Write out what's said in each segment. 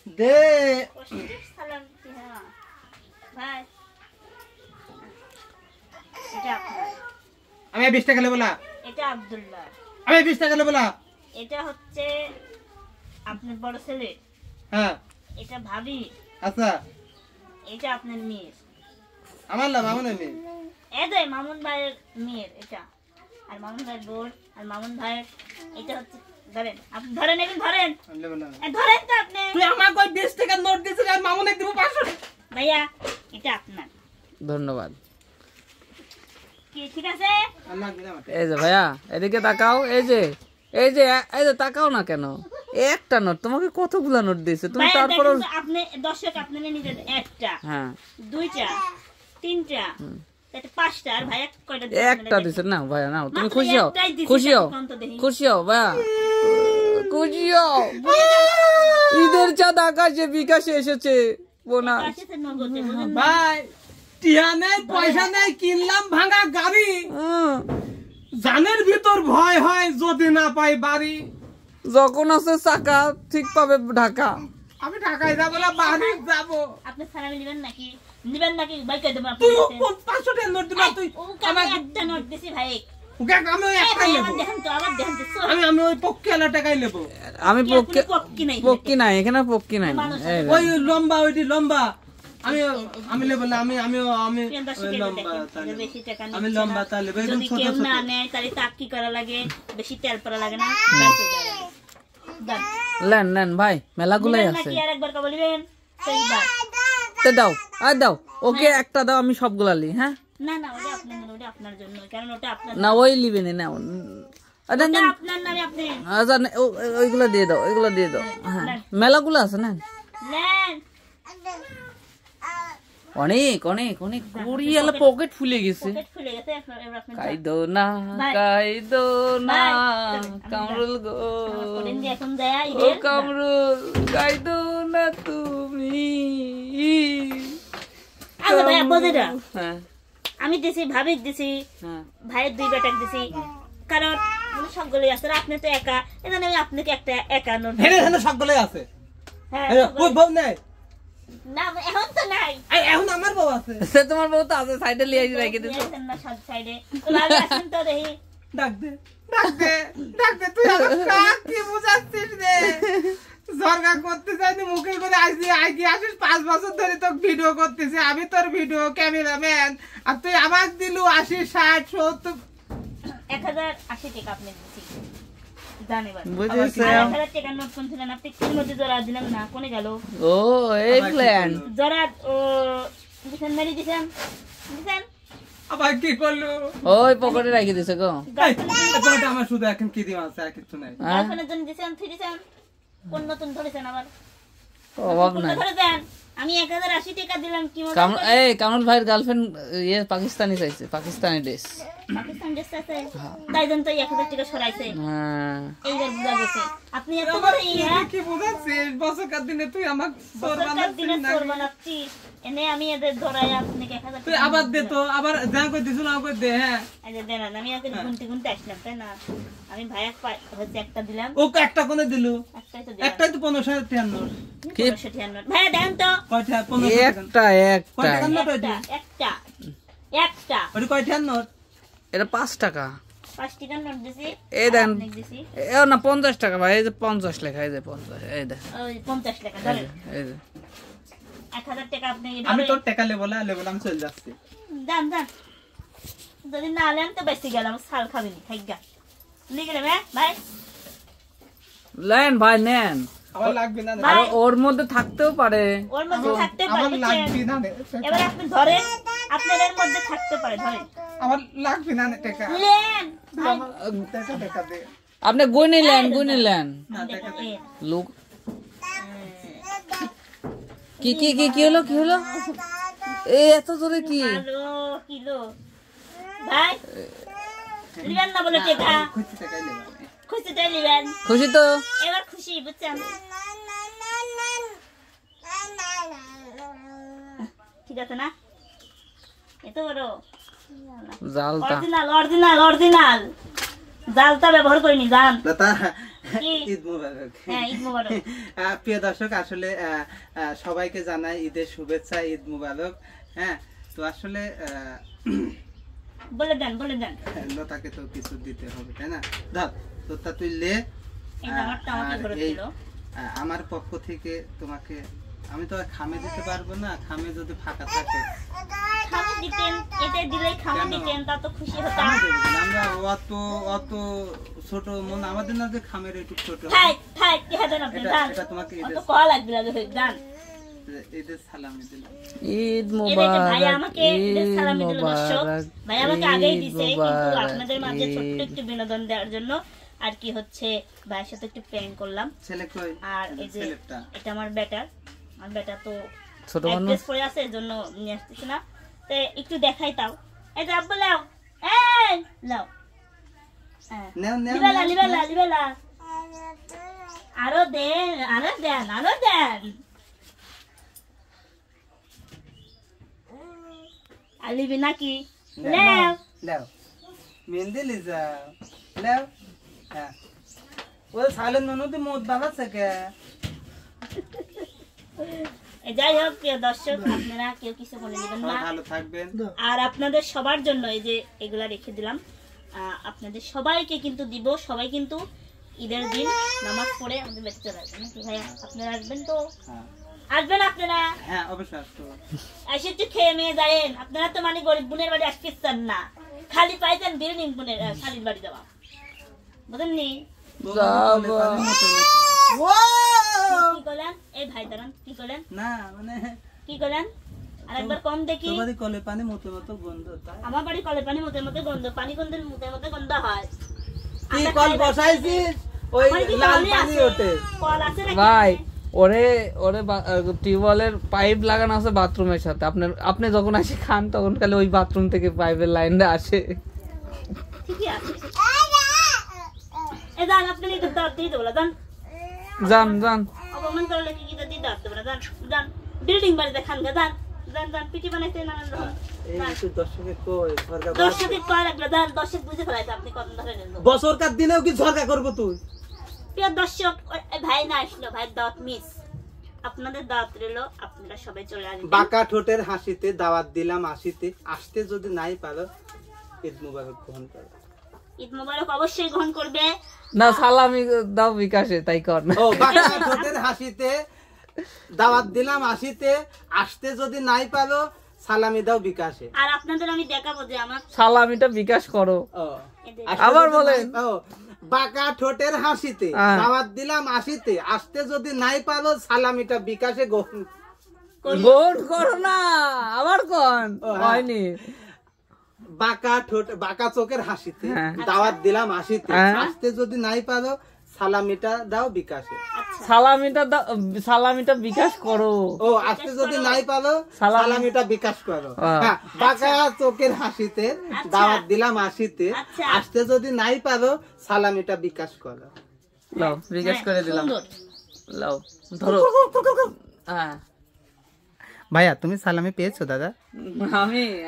দে সালাম কি হ্যাঁ ভাই এটা আপনার আমি 20 টাকা নেব না এটা আব্দুল্লাহ আমি 20 টাকা নেব না এটা হচ্ছে আপনার বড় ছেলে হ্যাঁ এটা ভাবি আচ্ছা এটা আপনার মেয়ে আমার না মামুন আমি এদাই মামুন ভাইয়ের মেয়ের এটা আর মামুন ভাইয়ের বোন আর মামুন ভাইয়ের এটা হচ্ছে ধরেন আপনি ধরেন একটু ধরেন নেব না ধরেন তো আপনি তুই আমাকে ওই 20 টাকা নোট দিছিস আর মামুন এক দিব 500 ভাইয়া এটা আপনার ধন্যবাদ। কি ঠিক আছে আল্লাহ দিনা মাটি এই যে ভাইয়া এদিকে তাকাও, এই যে তাকাও না কেন, একটা নোট তোমাকে কতগুলা নোট দিয়েছে তুমি ভাইয়া তারপর। দেখেন তো আপনি দর্শক আপনারা নিজের একটা হ্যাঁ দুইটা তিনটা তাতে পাঁচটা আর ভাইয়া কয়টা একটা দিছে না ভাইয়া, নাও তুমি মাত্র খুশি হও, একটাই দিছে, খুশি হও, তখন তো দেখি। খুশি হও ভাইয়া, খুশি হও। ঈদের চাঁদ আকাশে বিকাশে এসেছে বোনা। আসছে নগদে বুঝেন না? ভাই টিয়া নেই পয়সা নেই কিনলাম ভাঙা গাড়ি জানের ভিতর ভয় হয় যদি না পাই বাড়ি যখন আছে চাকা ঠিক পাবে ঢাকা। আমি ঢাকায় যাবো না বাড়ি যাবো আপনি সালামি নেবেন নাকি ভাই কই দেব তুই আপনি 500 টাকা নোট দিবা তুই আমার একটা নোট দিছি ভাই ওকে আমি ওই একটাই নেব আবার দেখেন তো আমি ওই পক্কেলা টাকাই নেব আমি পক্কি নাই পক্কি নাই, এখানে পক্কি নাই। এই যে। ওই লম্বা ওইটি লম্বা আমি নেব না আমি ওই লম্বা তাহলে বেশি টাকা আমি লম্বা তাহলে একদম যদি ছোট কেউ ছোট না নেয় তাহলে তাক কি করা লাগে বেশি তেল পড়া লাগে না বাই কই দেন নেন নেন ভাই, মেলাগুলাই আছে। নাকি আর একবার কা বলবেন সেইবার তে দাও আর দাও, ওকে একটা দাও, আমি সবগুলা লি। হ্যাঁ না ওটা আপনার জন্য কারণ ওটা আপনার না, ওই লিবে না। ওটা আপনার নামে আপনি আচ্ছা ওইগুলো দিয়ে দাও, ওইগুলো দিয়ে দাও। হ্যাঁ মেলাগুলো আছে না, নেন অনেক অনেক অনেক করিয়ালে পকেট ফুলে গেছে। পকেট খুলে গেছে এবার আপনি কাইদো না কামরুল গো, কোডিন দিয়ে এখন যায় ও কামরুল কাইদো না তুমি। আচ্ছা ভাই বোঝে না হ্যাঁ আমি দিছি ভাবি দিছি হ্যাঁ ভাইয়ের দুই বেটাক দিছি কারণ সবগুলোই আছে আর আপনি তো একা এজন্য আমি আপনাকে একটা একা নোট হেনে সবগুলাই আছে হ্যাঁ ওই বউ নেই না এখন তো নাই এখন আমার বউ আছে সে তোমার বউ তো আছে, সাইডে লিয়ে রেখে দিছো। দিয়েছেন না সব সাইডে তো ভালো আছেন তো দেখি ডাক দে তুই আমার কি বুঝাচ্ছিস রে জর্গা করতে যাইনি মুখে করে আসিস 5 বছর ধরে তোকে ভিডিও করতেছি আমি তোর ভিডিও ক্যামেরাম্যান আর তুই আমাকে দিলু 80 60 70 1080 টাকা আপনি দিছি জানেন বুঝেছি। 1000 টাকা নোট কোন ছিলেন আপনি কোন মধ্যে জোড়া দিলেন না কোনে গেল ও এই প্ল্যান জোড়া ও দিছেন মেরি দিছেন আবার কি করলো ওই পকেটে রেখে দিছে গো। এটা আমার শুধু এখন কি দিও আছে আর কিছু নাই গার্লফ্রেন্ডের জন্য দিছেন থ্রি দিছেন কোন নতুন ধরেছেন আবার অভাব নাই। ধরে দেন আমি 1080 টাকা দিলাম কি মজা কামরুল ভাইয়ের গার্লফ্রেন্ড ইয়ে পাকিস্তানি চাইছে, পাকিস্তানি ড্রেস। পাকিস্তান দেশ আছে তাই জন্য তো 1000 টাকা সরাইছে হ্যাঁ এইবার বুঝা গেছে আপনি এত বড় ইয়া কি বুঝাচ্ছিস বছরকার দিনে তুই আমাকে চোর সরকার দিনে বানাচ্ছিস চোর বানাচ্ছি এনে আমি এদের ধরাই আপনাকে 1000 তুই আবার দে তো আবার যা কই দিছ না কই দে হ্যাঁ এই যে দেন আমি আগে গুনতে আসলাম তাই না আমি ভাইয়া হচ্ছে একটা দিলাম ওকে একটা কোনে দিলু একটাই তো দিলাম একটাই তো 1593 কি? 1596 ভাইয়া দেন তো কয়টা 15 একটা কয় টাকার নোট ওইটা একটা ওই কয়টা নোট এটা 5 টাকা। 5 টাকার নোট দিছি এই দেন আপনাকে দিছি এ না 50 টাকা ভাই, এই যে 50 লেখা, এই যে 50, এই দেখ ওই 50 টাকা ধরেন এই যে 1000 টাকা আপনি আমি তোর টাকা লেবো আমি চলে যাচ্ছি দান যদি না আলেন তো বেশি গেলাম সাল খাবিনি খাইগা লিখে নেবে ভাই লেন ভাই নেন, আমার লাগবে না আর ওর মধ্যে থাকতেও পারে। ওর মধ্যে থাকতে আমার পারে লাগবে না এবার আপনি ধরেন আপনার এর মধ্যে থাকতে পারে ধরেন আমার লাগবে না টাকা লেন টাকা দে আপনি গুনে নেন না টাকা দে লোক কি হলো এই এত জোরে কি হ্যালো কিলো ভাই লিবেন না বলে টাকা খুশি টাকা লেবো খুশি তাই লিবেন খুশি তো? এবার খুশি বুঝছেন ঠিক আছে না এত বড় জালটা অরিজিনাল জালটা ব্যবহার করিনি জান দাদা কি ঈদ মুবারক। হ্যাঁ ঈদ মোবারক। প্রিয় দর্শক, আসলে সবাইকে জানাই ঈদের শুভেচ্ছা, ঈদ মুবারক। হ্যাঁ, তো আসলে বলে দেন লতাকে তো কিছু দিতে হবে, তাই না? ধর তোরটা তুই লে। এই জামাটা আমাকে ধরে দিল। আমার পক্ষ থেকে তোমাকে আমি তো আর খামে দিতে পারবো না, খামে যদি ফাঁকা থাকে খামে দিতেন, এটা দিলে খামে দিতেন, তা তো খুশি হতাম। আমরা অত অত ছোট মন আমাদের না যে খামের একটু ছোট। থাক কি হাতেন আপনি জান, এটা তোমাকে অত কল লাগবে না জান। ঈদের সালামি দিলাম। ঈদ ভাই মোবারক, আমাকে ঈদের সালামি দিল দর্শক। ভাই আমাকে আগেই দিছে, কিন্তু আপনাদের মাঝে ঈদ। ছোট্ট একটু বিনোদন দেওয়ার জন্য আর কি হচ্ছে ভাইয়ের সাথে একটু প্র্যাঙ্ক করলাম। ছেলে কই? আর এই যে এটা আমার বেটার, আমার বেটা তো ছোট মানুষ অ্যাড্রেস পড়ে আছে, এজন্য নিয়ে আসতেছি না। তো একটু দেখাই তাও। এই যে আব্বু লাও, এই লাও, হ্যাঁ লিবেলা আরো দেন আলিবি নাকি? লাও লাও মেহেন্দি লিজা লাও। হ্যাঁ, ও সালেন ননদে মত বানাচ্ছে কে? যাই হোক প্রিয় দর্শক, আপনারা কেউ কিছু বলে নেবেন না, ভালো থাকবেন। আর আপনাদের সবার জন্য এই যে এগুলা রেখে দিলাম, আপনাদের সবাইকে কিন্তু দিব। সবাই কিন্তু ঈদের দিন নামাজ পড়ে আমাদের বেঁচে চলে আসবেন নাকি ভাইয়া? আপনারা আসবেন তো? আসবেন আপনারা? হ্যাঁ অবশ্যই আসবো। এসে একটু খেয়ে মেয়ে যাবেন। আপনারা তো মানে গরিব বোনের বাড়ি আসতেছেন না, খালি পাইছেন বিরিয়ানি বোনের শালির বাড়ি যাওয়া, বুঝেননি? কি করলেন এই ভাই? দাঁড়ান, কি করলেন? না মানে কি করলেন? আরেকবার কম দেখি। তোমার বাড়ি কলে পানি মতো মতো গন্ধ, তাই? আমার বাড়ি কলে পানি মতের মধ্যে গন্ধ, পানি গন্ধের মতের মধ্যে গন্ধ হয়। কি কল বসাইছিস? ওই লাল পানি ওঠে। কল আছে নাকি? ভাই ওরে টিউবওয়েলের পাইপ লাগানো আছে বাথরুমের সাথে। আপনি যখন আসে খান তখন খালি ওই বাথরুম থেকে পাইপের লাইনটা আসে। ঠিকই আছে। এই জান আপনি তো দাঁত দিতে বলা জান। যান অপমান করলে কি দিতে দাঁত বলা জান। বিল্ডিং বাড়িতে খান গা জান পিটি বানাইতে নানান রকম। এই তো দর্শকে কই সরকার দর্শকে কয় লাগলো জান, দর্শক বুঝে ফেলাইছে আপনি কত ধরে নেন। বছরকার দিনেও কি ঝরকা করব তুই? প্রিয় দর্শক, ভাই না আসলো, ভাই দাওয়াত মিস। আপনাদের দাওয়াত রইলো, আপনারা সবাই চলে আসবেন। বাঁকা ঠোঁটের হাসিতে দাওয়াত দিলাম আসিতে, আসতে যদি নাই পারো ঈদ মুবারক গ্রহণ করো। ঈদ মোবারক অবশ্যই গ্রহণ করবে। না সালামি দাও বিকাশে, তাই কর না। ও বাঁকা ঠোঁটের হাসিতে দাওয়াত দিলাম আসিতে, আসতে যদি নাই পারো সালামি দাও বিকাশে। আর আপনাদের আমি দেখাবো যে আমার সালামিটা বিকাশ করো। ও এদের- আবার বলেন। ও বাঁকা ঠোঁটের হাসিতে দাওয়াত দিলাম আসিতে, আসতে যদি নাই পারো সালামিটা বিকাশে গ্রহণ করো না, আবার কোন হয়নি। বাঁকা চোখের হাসিতে হ্যাঁ। দাওয়াত দিলাম আসিতে, হ্যাঁ। আসতে যদি নাই পারো সালামিটা দাও বিকাশে। সালামিটা বিকাশ করো। ও আসতে যদি নাই পারো সালামি- সালামিটা বিকাশ করো। হ্যাঁ। হ্যাঁ, বাঁকা চোখের হাসিতে দাওয়াত দিলাম আসিতে, আচ্ছা। আসতে যদি নাই পারো সালামিটা বিকাশ করো। লাও বিকাশ করে দিলাম। সুন্দর। লাও ধরো। হ্যাঁ ভাইয়া তুমি সালামি পেয়েছো দাদা?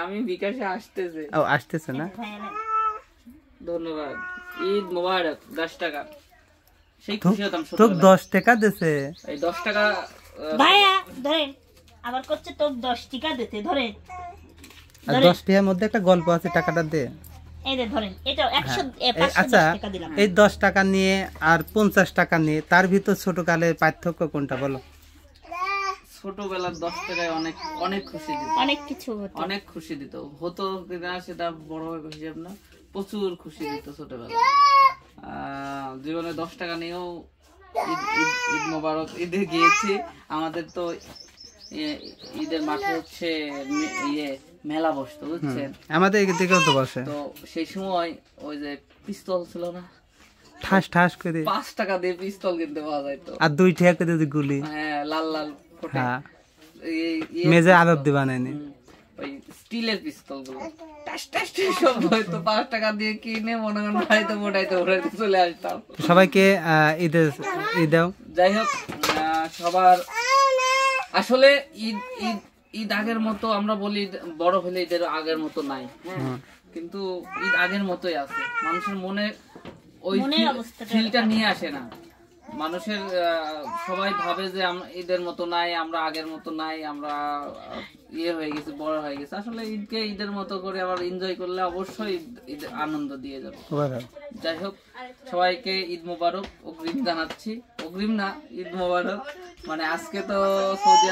আমি বিকাশে আসতেছে। ও আসতেছে না? হ্যাঁ, হ্যাঁ। ধন্যবাদ। ঈদ মোবারক। 10 টাকা সেই খুশি হতাম তোক ছোটবেলায়। 10 টাকা দিছে। এই 10 টাকা ভাইয়া ধরেন, আবার করছে তো 10 টাকা দিতে, ধরেন আর 10 টাকার মধ্যে একটা গল্প আছে, টাকাটা দে। এই যে ধরেন, এটা 100 আচ্ছা 510 টাকা দিলাম। এই 10 টাকা নিয়ে আর 50 টাকা নিয়ে তার ভিতর ছোটকালের পার্থক্য কোনটা বলো? ছোটবেলার 10 টাকায় অনেক খুশি দিত, অনেক কিছু হতো। অনেক খুশি দিত। হতো কিনা সেটা বড় হিসাব না, প্রচুর খুশি দিত ছোটবেলায়। জীবনে 10 টাকা নিয়েও ঈদ মোবারক ঈদে গিয়েছি। আমাদের তো ঈদের মাঠে হচ্ছে মেলা বসতো, বুঝছেন? আমাদের এদিকেও তো বসে। তো সেই সময় ওই যে পিস্তল ছিল না, ঠাস ঠাস করে 5 টাকা দিয়ে পিস্তল কিনতে পাওয়া যাইতো। আর 2 টাকা করে যদি গুলি। হ্যাঁ, লাল লাল ফোটে। হ্যাঁ, এই মেজে আরব দি বানায়নি। ওই স্টিলের পিস্তল গুলো টাস টাস টাস শব্দ হইতো। 5 টাকা দিয়ে কিনে মনে করেন বাড়িতে মোটাইতে চলে আসতাম। সবাইকে ঈদেও। যাই হোক, সবার আসলে ঈদ আগের মতো আমরা বলি, বড় হলে ঈদের আগের মতো নাই। হ্যাঁ, কিন্তু ঈদ আগের মতোই আছে। মানুষের মনে ওই মনের অবস্থাটা ফিলটা নিয়ে আসে না মানুষের। সবাই ভাবে যে ঈদের মতো নাই, আমরা আগের মতো নাই, আমরা ইয়ে হয়ে গেছি, বড় হয়ে গেছে। আসলে ঈদকে ঈদের মতো করে আবার এনজয় করলে অবশ্যই ঈদ আনন্দ দিয়ে যাবে। যাই হোক, সবাইকে ঈদ মোবারক অগ্রিম জানাচ্ছি। অগ্রিম না, ঈদ মোবারক। মানে আজকে তো সৌদি